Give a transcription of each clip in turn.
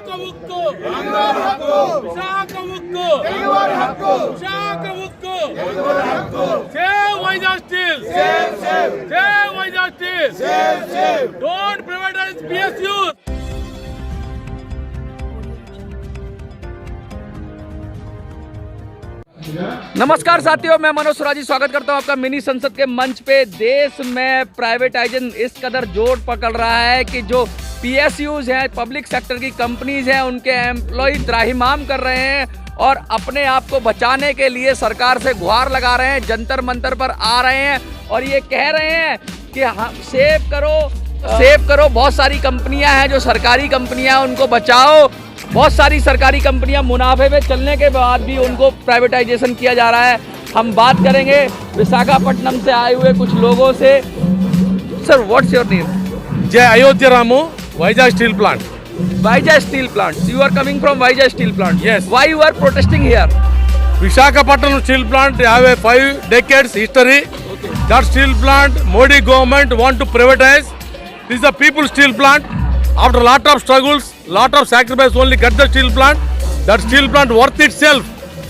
ఉక్కు విశాఖ ఉక్కు విశాఖ ఉక్కు save Vizag steel save Vizag steel don't privatise PSU. नमस्कार साथियों, मैं मनोज सुराजी स्वागत करता हूं आपका मिनी संसद के मंच पे। देश में प्राइवेटाइजेशन इस कदर जोर पकड़ रहा है कि जो PSUs हैं, पब्लिक सेक्टर की कंपनीज हैं, उनके एम्प्लॉय त्राहिमाम कर रहे हैं और अपने आप को बचाने के लिए सरकार से गुहार लगा रहे हैं, जंतर मंतर पर आ रहे हैं और ये कह रहे हैं कि हम सेव करो। बहुत सारी कंपनियां हैं जो सरकारी कंपनियां, उनको बचाओ। बहुत सारी सरकारी कंपनियां मुनाफे में चलने के बाद भी उनको प्राइवेटाइजेशन किया जा रहा है। हम बात करेंगे विशाखापट्टनम से आए हुए कुछ लोगों से। Sir, what's your name? जय Ayodhya Ramu, Vizag Steel Plant. Vizag Steel Plant. You are coming from Vizag Steel Plant. Yes. Why you are protesting here? Visakhapatnam Steel Plant have a 5 decades history. Okay. That steel plant, Modi government want to privatize. This is a people steel plant. After lot of struggles, lot of sacrifice, only get the steel plant. That steel plant worth itself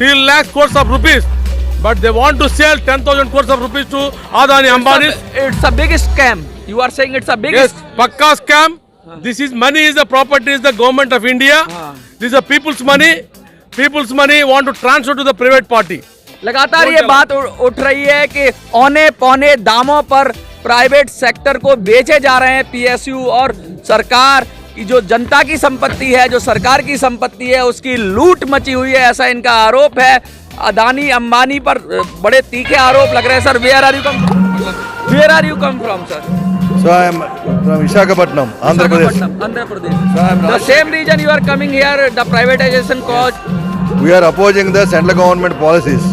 3 lakh crores of rupees. But they want to sell 10,000 crores of rupees to Adani Ambani. It's a big scam. You are saying it's a big Yes, pakka scam. This is money, is the property, is the government of India. This is the people's money. People's money want to transfer to the private party. लगातार ये बात उठ रही है कि औने पौने दामों पर प्राइवेट सेक्टर को बेचे जा रहे हैं PSU और सरकार की जो जनता की संपत्ति है, जो सरकार की संपत्ति है, उसकी लूट मची हुई है, ऐसा इनका आरोप है। अदानी अंबानी पर बड़े तीखे आरोप लग रहे हैं। Sir, where are you come from sir? So I am from Visakhapatnam, Andhra Pradesh. Andhra Pradesh. The same reason you are coming here, the privatization cause. We are opposing the central government policies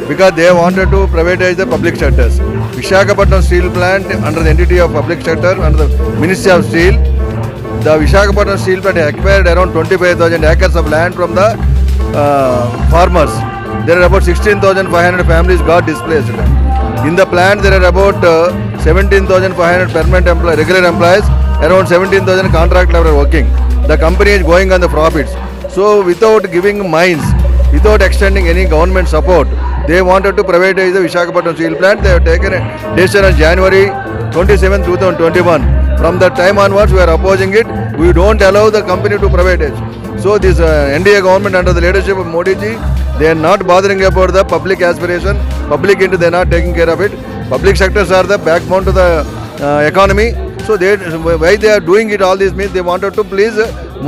because they wanted to privatize the public sectors. Visakhapatnam Steel Plant under the entity of public sector under the Ministry of Steel. The Visakhapatnam Steel Plant acquired around 25,000 acres of land from the farmers. There are about 16,500 families got displaced. In the plant there are about 17,500 permanent regular employees, around 17,000 contract labor working. The company is going on the profits. So without giving mines, without extending any government support, they wanted to privatize the Visakhapatnam Steel Plant. They have taken a decision on January 27, 2021. From that time onwards, we are opposing it. We don't allow the company to privatize. So this NDA government under the leadership of Modi ji, they are not bothering about the public aspiration, public interest, they are not taking care of it. Public sectors are the backbone to the economy. So why they are doing it, all this means they wanted to please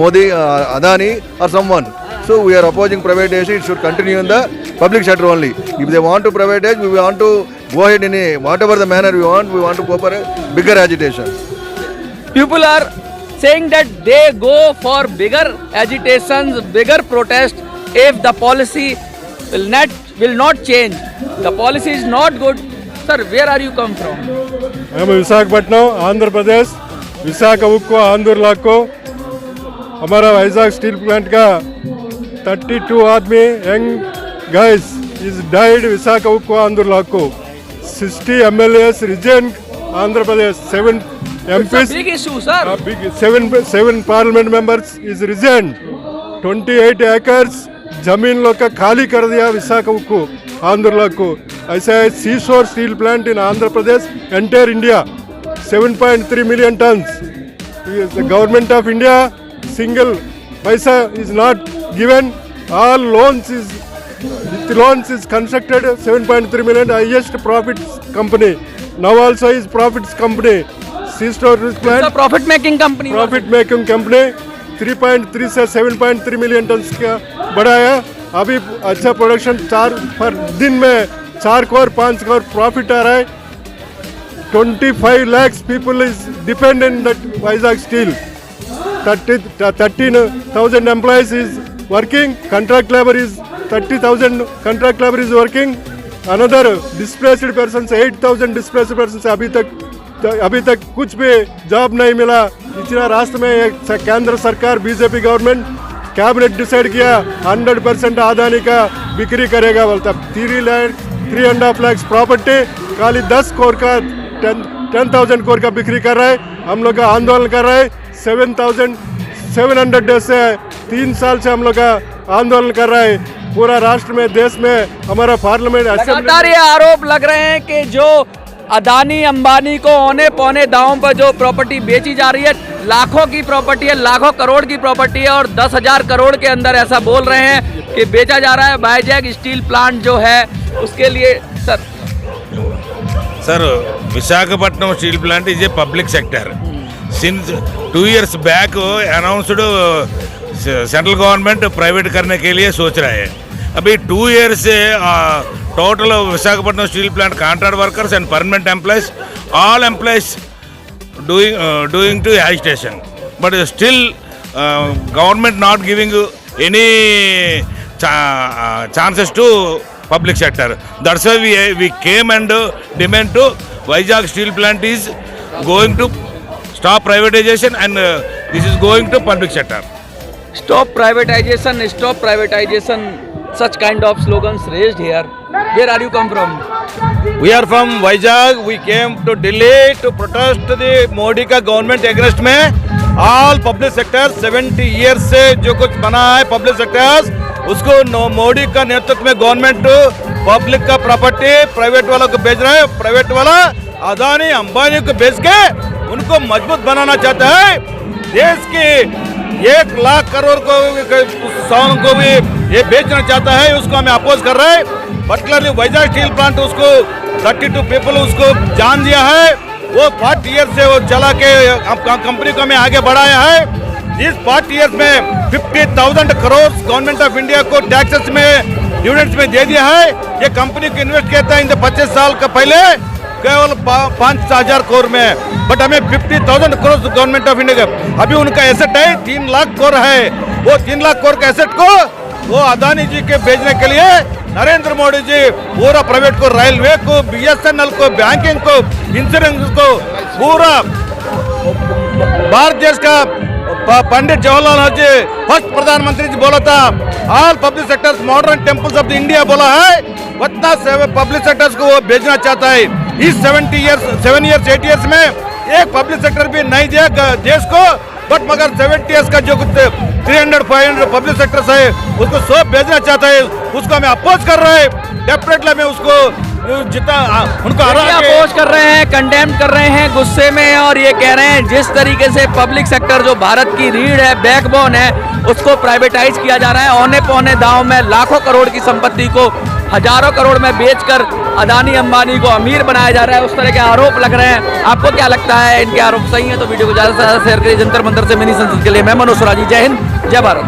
Modi, Adani or someone. So we are opposing privatization. It should continue in the public sector only. If they want to privatize, we want to go ahead in a, whatever the manner we want to go for a bigger agitation. People are saying that they go for bigger agitations, bigger protests if the policy will not change. The policy is not good. Sir, where are you come from? I am Visakhapatnam, Andhra Pradesh. Visakha उक्को आंध्र लाको हमारा Vizag steel plant का 32 आदमी young guys is died Visakha उक्को आंध्र लाको। 60 MLAs resign Andhra Pradesh, 7 MPs, big issue, sir. 7 parliament members is resign. 28 acres जमीन लोग का खाली कर दिया विशाखा उक्को आंध्र लाको। ऐसा है seashore steel plant in Andhra Pradesh, entire India 7.3 million tons. The government of India single paisa is not given. All loans is constructed 7.3 million, highest profits company. Now also is profits company. Seashore plant. It's a profit making company. Profit making company 3.3 से 7.3 million tons का बढ़ाया। अभी अच्छा production 4 पर दिन में 4 crore 5 crore profit आ रहा है। 25 lakhs people is dependent on Vizag Steel. 13,000 employees is working. Contract labor is 30,000 contract labor is working. Another displaced persons 8,000 displaced persons अभी तक कुछ भी जॉब नहीं मिला। इतना रास्ते में केंद्र सरकार बीजेपी गवर्नमेंट कैबिनेट डिसाइड किया 100% अदानी का बिक्री करेगा बोलता। 3.5 लाख प्रॉपर्टी खाली 10 करोड़ का 10,000 करोड़ का बिक्री कर रहा है। हम लोग का आंदोलन कर रहा है। 700 डेज से 3 साल से हम लोग का आंदोलन कर रहे हैं। पूरा राष्ट्र में, देश में हमारा पार्लियामेंट लगातार ये आरोप लग रहे हैं कि जो अदानी अंबानी को औने पौने दावों पर जो प्रॉपर्टी बेची जा रही है, लाखों की प्रॉपर्टी है, लाखों करोड़ की प्रॉपर्टी है, और 10,000 करोड़ के अंदर ऐसा बोल रहे हैं कि बेचा जा रहा है। वाइजैक स्टील प्लांट जो है उसके लिए Sir, Visakhapatnam Steel Plant is a public sector. Since 2 years back, announced central government private करने के लिए सोच रहा है। अभी 2 years से total Visakhapatnam steel plant contract workers and permanent employees, all employees doing to agitation, but still government not giving any chances to public sector. That's why we came and demand to Vizag steel plant is going to stop privatization and this is going to public sector. Stop privatization, such kind of slogans raised here. Where are you come from? We are from Vizag. We came to Delhi to protest the Modi का government against में। All public sector 70 years से जो कुछ बना है public sectors, उसको मोदी का नेतृत्व में गवर्नमेंट पब्लिक का प्रॉपर्टी प्राइवेट वालों को बेच रहा है। प्राइवेट वाला अदानी अंबानी को बेच के उनको मजबूत बनाना चाहता है। देश की 1 लाख करोड़ को को भी ये बेचना चाहता है, उसको हमें अपोज कर रहे हैं। पर्टिकुलरली वाइजैक स्टील प्लांट उसको 32 पीपल उसको जान दिया है। वो 40 years से वो चला के कंपनी को हमें आगे बढ़ाया है। इस 40 years में 50,000 करोड़ गवर्नमेंट ऑफ इंडिया को टैक्सेस में डिविडेंड्स में दे दिया है। ये कंपनी को इन्वेस्ट किया था इन 25 साल का पहले केवल 5,000 करोड़ में, बट हमें 50,000 करोड़ गवर्नमेंट ऑफ इंडिया का। अभी उनका एसेट है 3 लाख करोड़ है। वो 3 लाख करोड़ का एसेट को वो अदानी जी के भेजने के लिए नरेंद्र मोदी जी पूरा प्राइवेट को, रेलवे को, BSNL को, बैंकिंग को, इंश्योरेंस को, पूरा भारत देश का पंडित जवाहरलाल नेहरू जी फर्स्ट प्रधानमंत्री जी बोला था, all public sectors modern temples of the India बोला है। उतना पब्लिक सेक्टर्स को वो भेजना चाहता है। इस 7 years 8 years में एक पब्लिक सेक्टर भी नहीं दिया देश को, बट मगर 70 years का जो कुछ 300-500 पब्लिक सेक्टर्स है उसको सब भेजना चाहता है। उसको हमें अपोज कर रहे हैं। डेफिनेटली हमें उसको जितना उनको अपोज कर रहे हैं, कंडेम कर रहे हैं गुस्से में, और ये कह रहे हैं जिस तरीके से पब्लिक सेक्टर जो भारत की रीढ़ है, बैकबोन है, उसको प्राइवेटाइज किया जा रहा है। औने पौने दांव में लाखों करोड़ की संपत्ति को हजारों करोड़ में बेचकर अदानी अंबानी को अमीर बनाया जा रहा है। उस तरह के आरोप लग रहे हैं। आपको क्या लगता है, इनके आरोप सही है? तो वीडियो को ज़्यादा से ज़्यादा शेयर करिए। जंतर मंतर से मिनी संसद के लिए मैं मनोज सुराजी। जय हिंद, जय भारत।